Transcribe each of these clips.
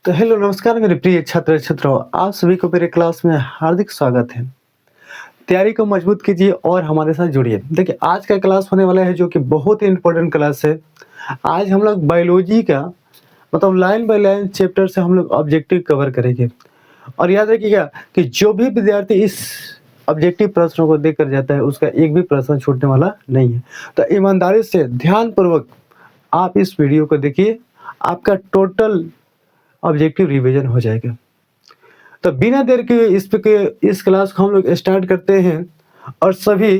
तो हेलो नमस्कार मेरे प्रिय छात्र छात्राओं, आप सभी को मेरे क्लास में हार्दिक स्वागत है। तैयारी को मजबूत कीजिए और हमारे साथ जुड़िए। देखिए आज का क्लास होने वाला है जो कि बहुत ही इम्पोर्टेंट क्लास है। आज हम लोग बायोलॉजी का मतलब लाइन बाय लाइन चैप्टर से हम लोग ऑब्जेक्टिव कवर करेंगे। और याद रखिएगा कि जो भी विद्यार्थी इस ऑब्जेक्टिव प्रश्नों को देख कर जाता है उसका एक भी प्रश्न छूटने वाला नहीं है। तो ईमानदारी से ध्यानपूर्वक आप इस वीडियो को देखिए, आपका टोटल ऑब्जेक्टिव रिवीजन हो जाएगा। तो बिना देर के इस क्लास को हम लोग स्टार्ट करते हैं और सभी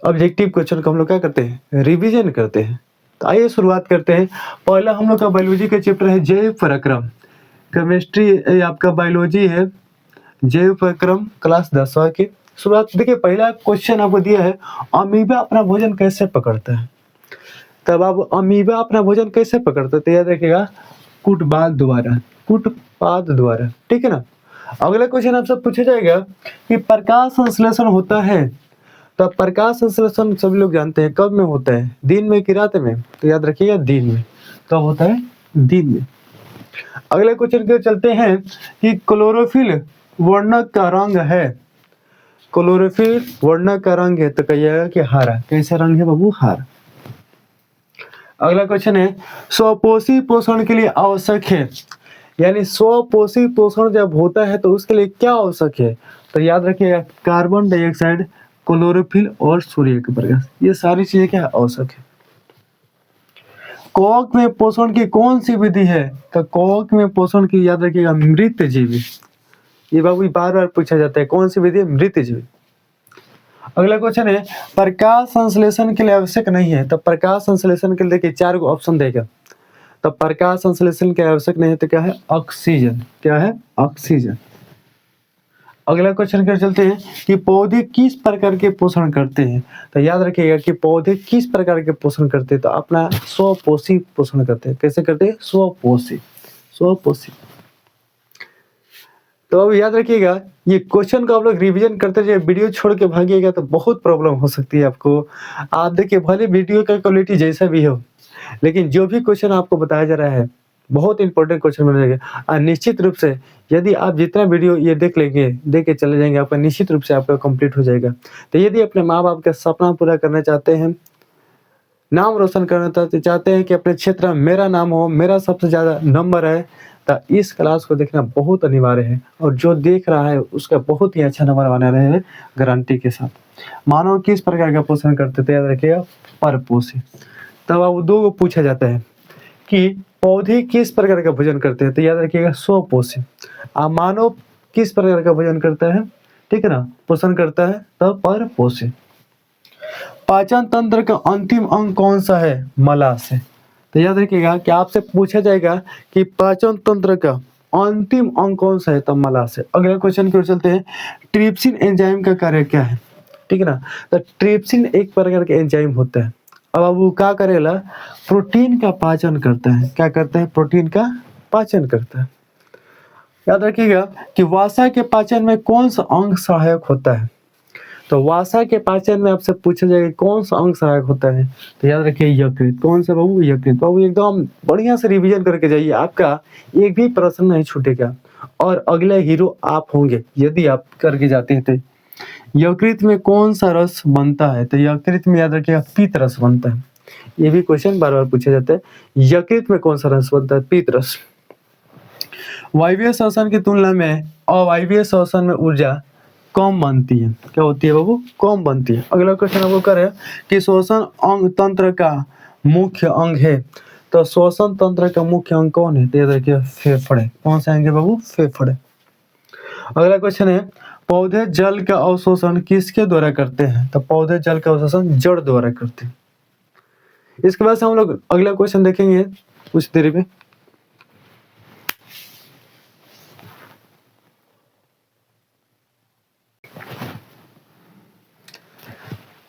ऑब्जेक्टिव क्वेश्चन को हम लोग क्या करते हैं, रिवीजन करते हैं। तो आइए शुरुआत करते हैं। पहला हम लोग का बायोलॉजी का चैप्टर है जैव प्रक्रम। केमिस्ट्री आपका बायोलॉजी है, जैव प्रक्रम क्लास 10वां की शुरुआत। देखिए पहला क्वेश्चन आपको दिया है, अमीबा अपना भोजन कैसे पकड़ता है। तब आप अमीबा अपना भोजन कैसे पकड़ता है तो याद रखिएगा, कूटपाद द्वारा, कूटपाद द्वारा, ठीक है ना। अगला क्वेश्चन आपसे पूछा जाएगा कि प्रकाश संश्लेषण होता है, तो प्रकाश संश्लेषण सभी लोग जानते हैं कब में होता है, दिन में कि रात में। तो याद रखिएगा दिन में। कब होता है, दिन में। अगले क्वेश्चन के चलते हैं कि क्लोरोफिल वर्णक का रंग है, क्लोरोफिल वर्णक का रंग है तो कहिएगा कि हरा। कैसा रंग है बाबू, हरा। अगला क्वेश्चन है स्वपोषी पोषण के लिए आवश्यक है, यानी स्वपोषी पोषण जब होता है तो उसके लिए क्या आवश्यक है। तो याद रखिएगा कार्बन डाइऑक्साइड, क्लोरोफिल और सूर्य के प्रकाश, ये सारी चीजें क्या आवश्यक है। कवक में पोषण की कौन सी विधि है, तो कवक में पोषण की याद रखिएगा मृत जीवी। ये बाबू बार बार पूछा जाता है, कौन सी विधि है, मृत जीवी। अगला क्वेश्चन है प्रकाश संश्लेषण के लिए आवश्यक नहीं है, तो प्रकाश संश्लेषण के लिए देखिए 4 गो ऑप्शन देगा। तो प्रकाश संश्लेषण के आवश्यक नहीं है तो क्या है, ऑक्सीजन। क्या है, ऑक्सीजन। अगला क्वेश्चन कर चलते हैं कि पौधे किस प्रकार के पोषण करते हैं। तो याद रखिएगा कि पौधे किस प्रकार के पोषण करते हैं, तो अपना स्वपोषी पोषण करते हैं। कैसे करते हैं, स्वपोषी, स्वपोषी। तो अब याद रखिएगा ये क्वेश्चन को आप लोग रिवीजन करते रहिए, वीडियो छोड़ के भागिएगा तो बहुत प्रॉब्लम हो सकती है आपको। आप देखिए भले वीडियो का क्वालिटी जैसा भी हो, लेकिन जो भी क्वेश्चन आपको बताया जा रहा है बहुत इंपॉर्टेंट क्वेश्चन बनेगा। और निश्चित रूप से यदि आप जितना वीडियो ये देख लेंगे, देख के चले जाएंगे, आपका निश्चित रूप से आपका कंप्लीट हो जाएगा। तो यदि अपने माँ बाप का सपना पूरा करना चाहते हैं, नाम रोशन करना चाहते हैं कि अपने क्षेत्र में मेरा नाम हो, मेरा सबसे ज़्यादा नंबर है, तो इस क्लास को देखना बहुत अनिवार्य है। और जो देख रहा है उसका बहुत ही अच्छा नंबर बना रहे हैं गारंटी के साथ। मानव किस प्रकार का पोषण करते थे, याद रखिएगा परपोषी। तब अब 2 को पूछा जाता है कि पौधे किस प्रकार का भोजन करते हैं, तो याद रखिएगा स्वपोषी। मानव किस प्रकार का भोजन करता है, ठीक है ना, पोषण करता है, तब परपोषी। पाचन तंत्र का अंतिम अंग कौन सा है, मलाशय। तो याद रखिएगा कि आपसे पूछा जाएगा कि पाचन तंत्र का अंतिम अंग कौन सा है, तब मलाशय। अगले क्वेश्चन की ओर चलते हैं, ट्रिप्सिन एंजाइम का कार्य क्या है, ठीक है ना। तो ट्रिप्सिन एक प्रकार के एंजाइम होता है। अब वो क्या करेगा, प्रोटीन का पाचन करता है। क्या करता है, प्रोटीन का पाचन करता है। याद रखिएगा कि वसा के पाचन में कौन सा अंग सहायक होता है। तो वसा के पाचन में आपसे पूछा जाएगा कौन सा अंग सहायक होता है, तो याद रखिए यकृत। कौन सा बाबू, यकृत। बाबू एकदम बढ़िया से रिवीजन करके जाइए, आपका एक भी प्रश्न नहीं छूटेगा और अगले हीरो आप होंगे यदि आप करके जाते हैं। तो यकृत में कौन सा रस बनता है, तो यकृत में याद रखिएगा पीत रस बनता है। ये भी क्वेश्चन बार बार पूछा जाता है, यकृत में कौन सा रस बनता है, पीत रस। वायवीय श्वसन की तुलना में अवायवीय श्वसन में ऊर्जा कम बनती है। क्या होती है बाबू, कम बनती है। अगला क्वेश्चन आपको कर कि श्वसन अंग तंत्र का मुख्य अंग है, तो श्वसन तंत्र का मुख्य अंग कौन है, तो देखिए फेफड़े। कौन से अंग है बाबू, फेफड़े। अगला क्वेश्चन है पौधे जल का अवशोषण किसके द्वारा करते हैं, तो पौधे जल का अवशोषण जड़ द्वारा करते हैं। इसके बाद से हम लोग अगला क्वेश्चन देखेंगे कुछ देरी में।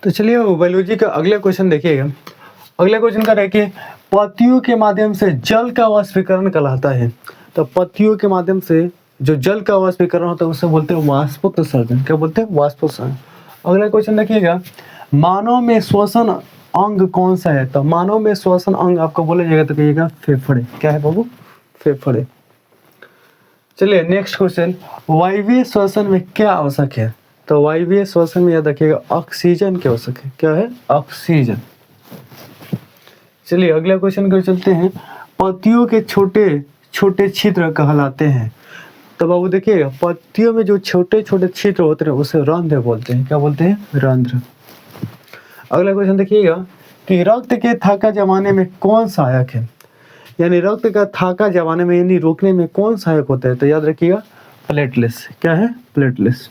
तो चलिए बायोलॉजी का अगला क्वेश्चन देखिएगा। अगला क्वेश्चन का देखिए, पत्तियों के माध्यम से जल का वाष्पीकरण कहलाता है। तो पत्तियों के माध्यम से जो जल का वाष्पीकरण होता है उसे बोलते हैं वाष्पोत्सर्जन। क्या बोलते हैं, वाष्पोत्सर्जन। अगला क्वेश्चन देखिएगा, मानव में श्वसन अंग कौन सा है, तो मानव में श्वसन अंग आपको बोला जाएगा तो कहिएगा फेफड़े। क्या है बाबू, फेफड़े। चलिए नेक्स्ट क्वेश्चन, वायवीय श्वसन में क्या आवश्यक है? तो वायवीय श्वसन में याद रखिएगा ऑक्सीजन की आवश्यक है। क्या है? ऑक्सीजन। चलिए अगला क्वेश्चन कर चलते हैं, पत्तियों के छोटे छोटे छिद्र कहलाते हैं। तो बाबू देखिएगा, पत्तियों में जो छोटे छोटे छिद्र होते हैं उसे रंध्र बोलते हैं। क्या बोलते हैं? रंध्र। अगला क्वेश्चन देखिएगा कि रक्त के थाका जमाने में कौन सहायक है? यानी रक्त का थाका जमाने में यानी रोकने में कौन सहायक होता है? तो याद रखिएगा प्लेटलेट्स। क्या है? प्लेटलेट्स।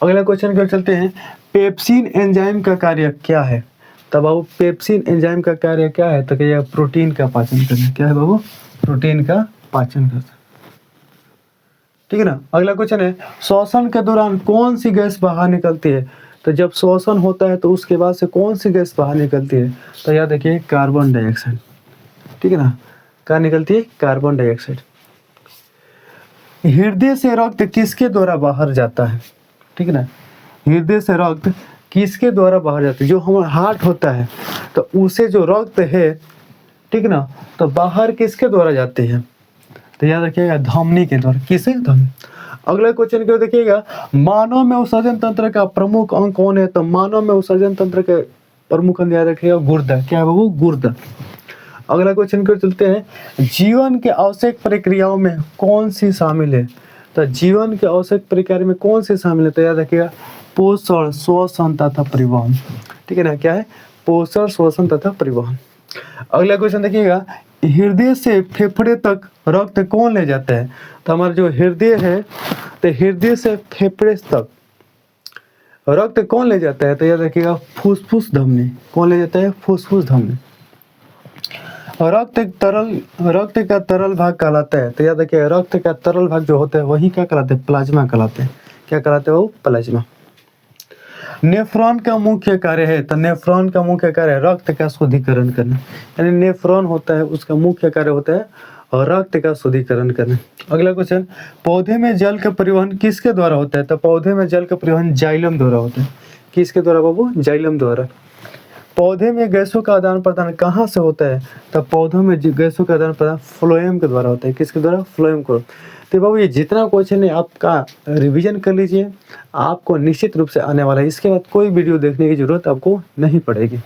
अगला क्वेश्चन कर चलते हैं, पेप्सिन एंजाइम का कार्य क्या है? तब बाबू पेप्सिन एंजाइम का कार्य क्या है? तो क्या? प्रोटीन का पाचन करना। क्या है बाबू? प्रोटीन का पाचन करना। ठीक है ना। अगला क्वेश्चन है, श्वसन के दौरान कौन सी गैस बाहर निकलती है? तो जब श्वसन होता है तो उसके बाद से कौन सी गैस बाहर निकलती है? तो याद रखिए कार्बन डाइऑक्साइड। ठीक है ना। क्या निकलती है? Carbon dioxide. हृदय से रक्त किसके द्वारा बाहर जाता है? ठीक है ना। हृदय से रक्त किसके द्वारा बाहर जाता है? जो हमारा हार्ट होता है तो उसे जो रक्त है, ठीक है ना, तो बाहर किसके द्वारा जाते हैं? तो याद रखिएगा धमनी के द्वारा। किसे? धमनी। अगला क्वेश्चन क्या देखिएगा, मानव में उत्सर्जन तंत्र का प्रमुख अंग कौन है? तो मानव में उत्सर्जन तंत्र के प्रमुख अंग याद रखिएगा गुर्दा। क्या है बाबू? गुर्दा। अगला क्वेश्चन को चलते हैं, जीवन के आवश्यक प्रक्रियाओं में कौन सी शामिल है? तो जीवन के आवश्यक प्रक्रिया में कौन सी शामिल है? तो याद रखिएगा पोषण, श्वसन तथा परिवहन। ठीक है ना। क्या है? पोषण, श्वसन तथा परिवहन। अगला क्वेश्चन देखिएगा, हृदय से फेफड़े तक रक्त कौन ले जाता है? तो हमारा जो हृदय है तो हृदय से फेफड़े तक रक्त कौन ले जाता है? तो याद रखिएगा फुसफुस धमनी। कौन ले जाता है? फुसफुस धमनी। रक्त का तरल भाग कहलाता है। तो याद रखिए रक्त का तरल भाग जो होता है वही क्या कहलाते हैं? प्लाज्मा कहलाते हैं। क्या कहलाते हैं वो? प्लाज्मा। नेफ्रॉन का मुख्य कार्य है। तो नेफ्रॉन का मुख्य कार्य है रक्त का शुद्धिकरण करना। यानी नेफ्रॉन होता है उसका मुख्य कार्य होता है और रक्त का शुद्धिकरण करना। अगला क्वेश्चन, पौधे में जल का परिवहन किसके द्वारा होता है? तो पौधे में जल का परिवहन जाइलम द्वारा होता है। किसके द्वारा बाबू? जाइलम द्वारा। पौधे में गैसों का आदान प्रदान कहाँ से होता है? तो पौधों में गैसों का आदान प्रदान फ्लोएम के द्वारा होता है। किसके द्वारा? फ्लोएम को। तो बाबू ये जितना क्वेश्चन है आपका रिवीजन कर लीजिए, आपको निश्चित रूप से आने वाला है। इसके बाद कोई वीडियो देखने की जरूरत आपको नहीं पड़ेगी।